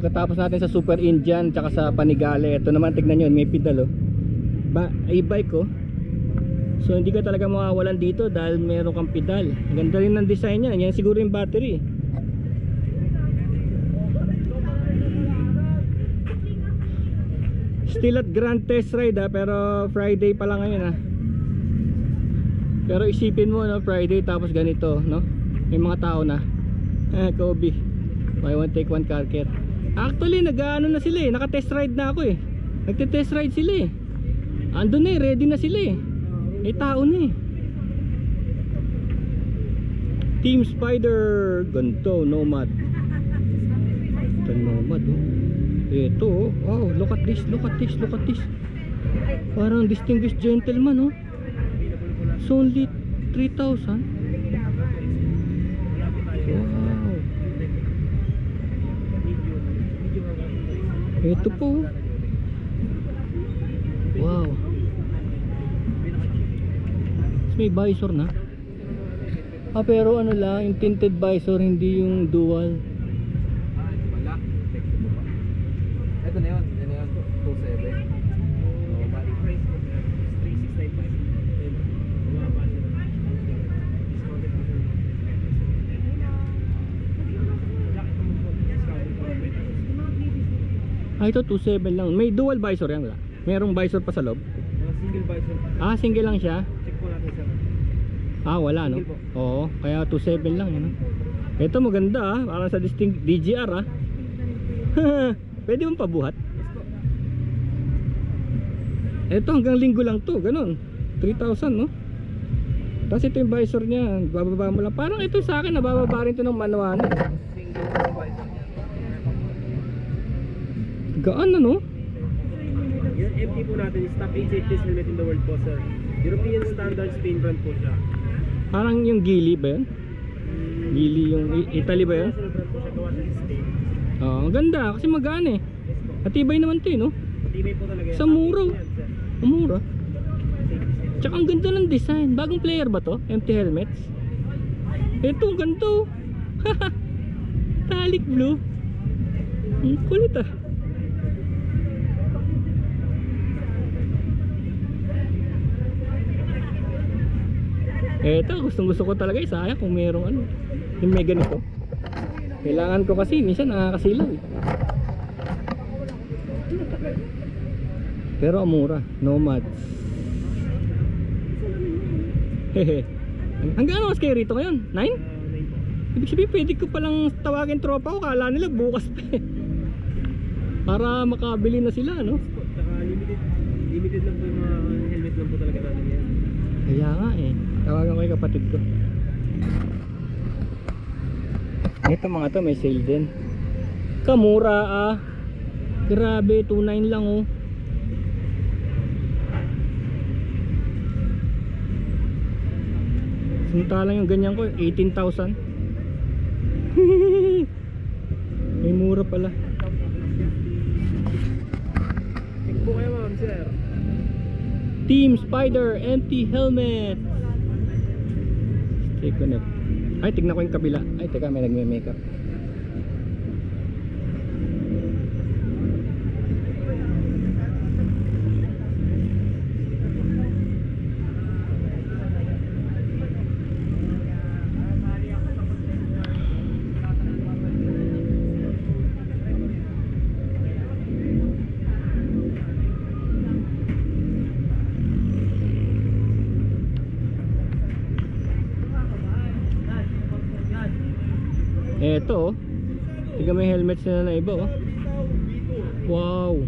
Pagkatapos natin sa Super Indian tsaka sa Panigale, ito naman tignan nyo, may pedal oh. E-bike oh. So hindi ka talaga mawawalan dito dahil meron kang pedal. Ganda rin ng design niya. Yan siguro yung battery. Still at grand test ride ha, pero Friday pa lang ngayon ha. Pero isipin mo no, Friday tapos ganito no. May mga tao na. Kobe. Buy one take one car care. Actually nag-ano na sila eh, naka-test ride na ako eh. Nagte-test ride sila eh. Ando na eh, ready na sila eh. May tao na eh. Team Spider. Ganito, Nomad. Ito Nomad oh. Ito oh. Wow, look at this, look at this, look at this. Parang distinguished gentleman oh. It's only 3,000. Wow. Ito po. Wow. May visor na. Pero ano lang, yung tinted visor, hindi yung dual. Wala. Ito na yun. Yan na yun. 2.7. Price 3,695. Ito 2.7 lang. May dual visor yan wala? Merong visor pa sa loob? Single visor. Single lang siya? Check po natin sir. Wala no? Oo, kaya 2.7 lang yun. Ito maganda parang sa distinct DGR Pwede mong pabuhat? Ito hanggang linggo lang to, ganun 3,000 no? Tapos ito yung visor niya, bababa mo lang. Parang ito sa akin, nabababa rin ito ng manual. Gaan na no? Yung MT po natin is top 8 safety helmet in the world po sir. European standard Spain brand po siya. Parang yung Geely ba yun? Geely yung Italy ba yun? Ang ganda kasi magaan eh. Matibay naman ito eh no? Matibay po talaga yan. Sa mura. Ang mura. Tsaka ang ganda ng design. Bagong player ba to? MT helmets. Ito ang ganito. Talik blue. Ang kulit ah. Eto, gustong gusto ko talaga sayang kung merong ano, yung may ganito. Kailangan ko kasi, minsan nakakasilaw eh. Pero ang mura, Nomads. Hehe. Hanggang ano mas kayo rito ngayon? 9? Ibig sabihin pwede ko palang tawagin tropa ko, kala nila bukas pa eh. Para makabili na sila no? Saka limited lang po yung mga helmet lang po talaga natin yan. Kaya nga eh, tawagan ko yung kapatid ko. Ito mga to may sale din. Kamura ah. Grabe, 2.9 lang oh. Samantalang yung ganyan ko 18,000. May mura pala. Check po kayo ma'am sir. Team Spider MT helmet. Stay connect. Ay, tignan ko yung kabila. Ay, teka, may nagme-makeup. Eto oh. Tignan mo yung helmets na iba oh. Wow.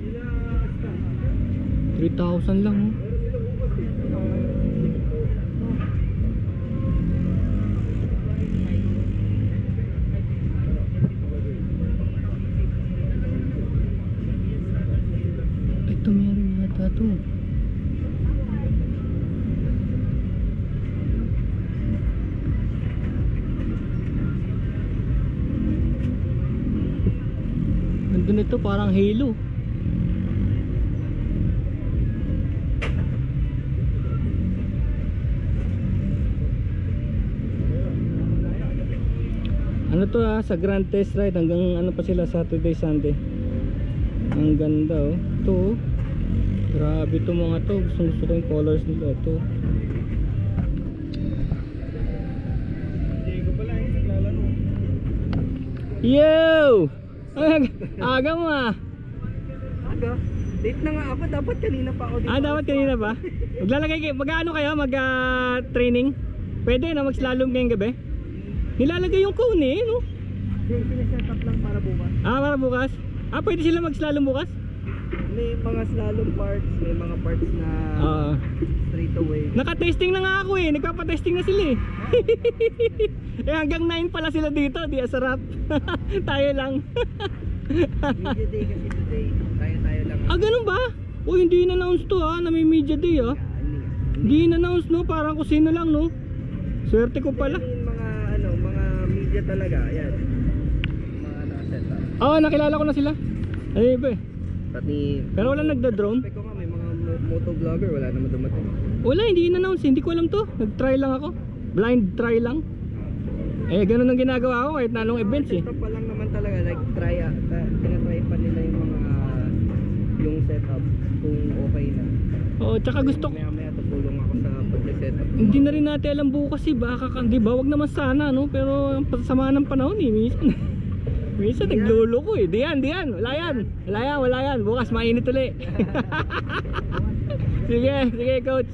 3,000 lang oh. Ito meron yata to. Nito parang halo. Ano to sa Grand Test Ride hanggang ano pa sila Saturday, Sunday. Ang ganda oh. Ito oh. Grabe to mga to. Gusto ko yung colors nila ito. Diego pala yung naglalaro. Yo! Aga mo ah. Aga? Date na nga ako. Dapat kanina pa ako dito. Dapat kanina ba? Maglalagay kayo. Mag-ano kayo? Mag-training? Pwede na mag-slalom ngayong gabi? Nilalagay yung cone eh, no? Yung sineset up lang para bukas. Para bukas? Pwede sila mag-slalom bukas? May mga slalom parts, may mga parts na straight away. Naka-testing na nga ako eh. Nagpapa-testing na sila eh. Hanggang 9 pala sila dito. Di asarap. Tayo lang. Media day kasi today. Tayo lang. Ganun ba? Hindi in-announce to na may media day Hindi in-announce no. Parang kung sino lang no. Swerte ko pala. Mga media talaga. Ayan. Mga naka-setup. Nakilala ko na sila. Ay ba eh. Pero wala nagda-drone? Ko nga, may mga motovlogger, wala naman dumating. Wala, hindi in-announce, hindi ko alam to. Nag-try lang ako. Blind try lang. Ganun ang ginagawa ko kahit na anong events eh. Setup pa lang naman talaga, like tinatry pa nila yung setup kung okay na. Tsaka gusto ko. Maya tutulong ako sa pag-setup. Hindi na rin natin alam bukas eh, baka di ba? Wag naman sana no, pero sama ng panahon eh, minsan nagluloko eh. Diyan. Wala yan. Bukas mainit ulit. Sige coach.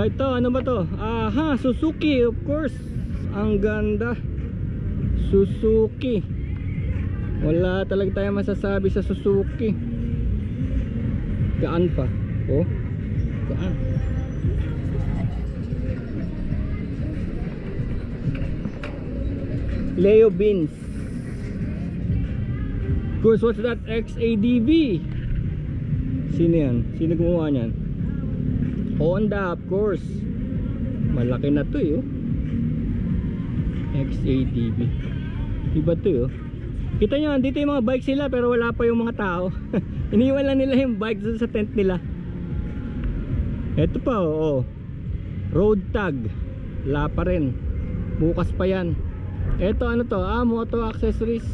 Ito, ano ba to? Suzuki, of course. Ang ganda. Suzuki. Wala talaga tayo masasabi sa Suzuki. Gaan pa. Gaan. Leo Beans. Of course, what's that? XADV. Sino yan? Sino gumawa niyan? Honda, of course. Malaki na to eh. XADV. Iba to Kita nyo, dito yung mga bike sila pero wala pa yung mga tao. Iniwan lang nila yung bike sa tent nila. Ito pa road tag. Wala pa rin. Bukas pa yan. Ito ano to? Moto accessories.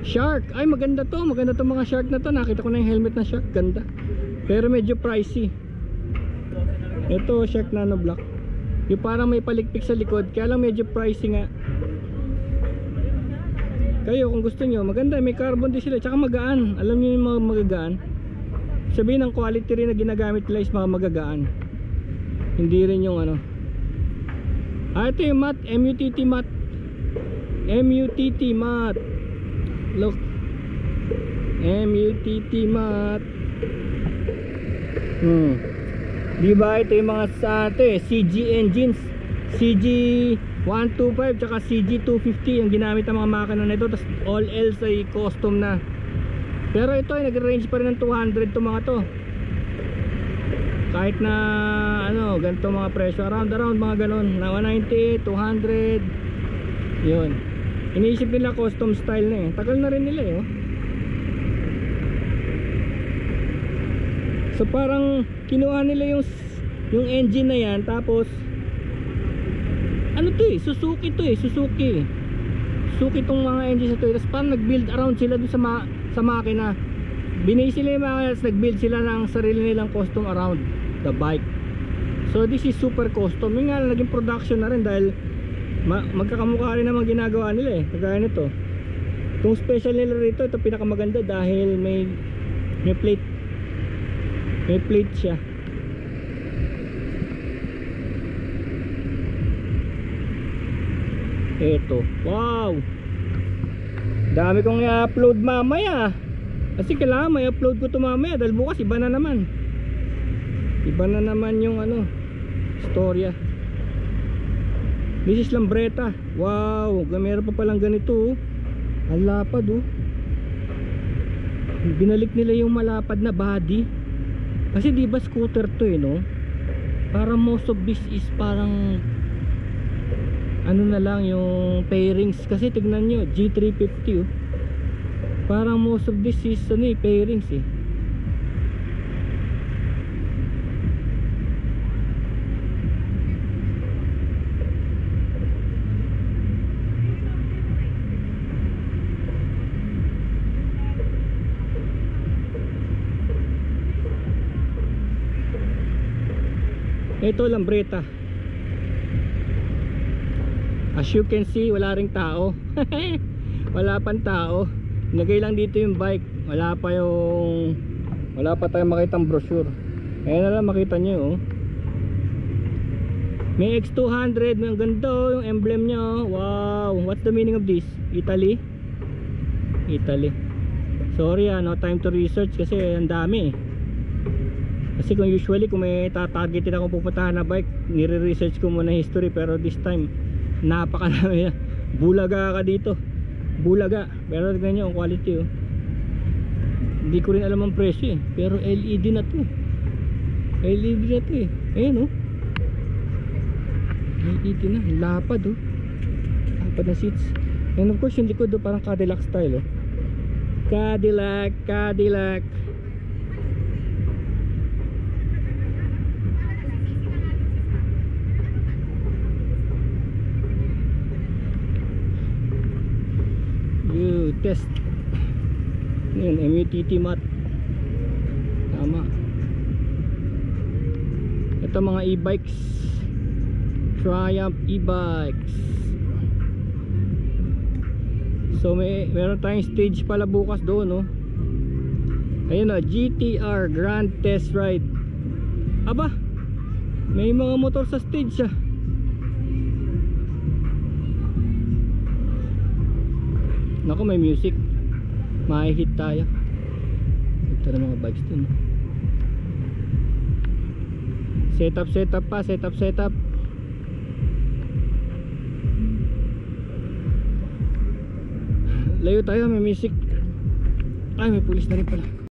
Shark. Ay maganda to. Maganda to mga shark na to. Nakita ko na yung helmet na shark. Ganda. Pero medyo pricey. Ito Shark Nano Black. Yung parang may palikpik sa likod. Kaya lang medyo pricey nga. Kayo kung gusto nyo, maganda. May carbon din sila. Tsaka magaan. Alam nyo yung mga magagaan. Sabihin ng quality rin na ginagamit nila is mga magagaan. Hindi rin yung ano. Ito yung mat. MUTT mat. MUTT mat. Look. MUTT mat. Diba ito yung mga CG engines, CG125 tsaka CG250 yung ginamit ng mga makina na ito. Tapos all else ay custom na. Pero ito ay nag-range pa rin ng 200 to mga to. Kahit na ganito mga presyo, around mga ganon na 190, 200. Yun. Iniisip nila custom style na tagal na rin nila So parang kinuha nila yung engine na yan. Tapos Suzuki Suzuki tong mga engines na to. Tapos parang nag-build around sila dun sa makina. Binay sila yung makina. Nag-build sila ng sarili nilang custom around the bike. So this is super custom. Yung nga naging production na rin dahil magkakamukha rin naman ginagawa nila kagaya nito. Itong special nila rito, ito pinakamaganda dahil may plate. May plate siya. Eto. Wow. Dami kong i-upload mamaya. Kasi kailangan may upload ko to mamaya dahil bukas iba na naman. Iba na naman yung storya. This is Lambretta. Wow, meron pa palang ganito oh. Ang lapad oh. Binalik nila yung malapad na body. Kasi di ba scooter to eh no? Parang most of this is parang ano na lang yung pairings. Kasi tignan nyo G350 oh. Parang most of this is ano eh, pairings eh. Ito Lambretta. As you can see, wala ring tao. Wala pang tao. Nagay lang dito yung bike. Wala pa tayong makitang brochure. Ayan na lang makita nyo oh. May X200. May ang ganda oh, yung emblem nya oh. Wow, what's the meaning of this? Italy? Italy. Sorry no time to research kasi ang dami eh. Kasi kung usually kung may tatargetin akong pupuntahan na bike, nire-research ko muna history, pero this time napakarami na. Bulaga ka dito. Bulaga. Pero tignan nyo ang quality oh. Hindi ko rin alam ang presyo eh. Pero LED na to. LED na to eh. Ayan oh. LED na. Lapad oh. Lapad na seats. And of course yung likod oh, parang Cadillac style oh. Cadillac. Cadillac. Test. Yun, MUTT mat. Tama. Ito mga e-bikes. Triumph e-bikes. So meron tayong stage pala bukas doon no. Ayun o, GTR Grand Test Ride. Aba, may mga motor sa stage ah. Naku, may music. Mahihit tayo. Ito na mga bikes dun. Setup pa. Setup. Layo tayo, may music. Ay, may pulis na rin pala.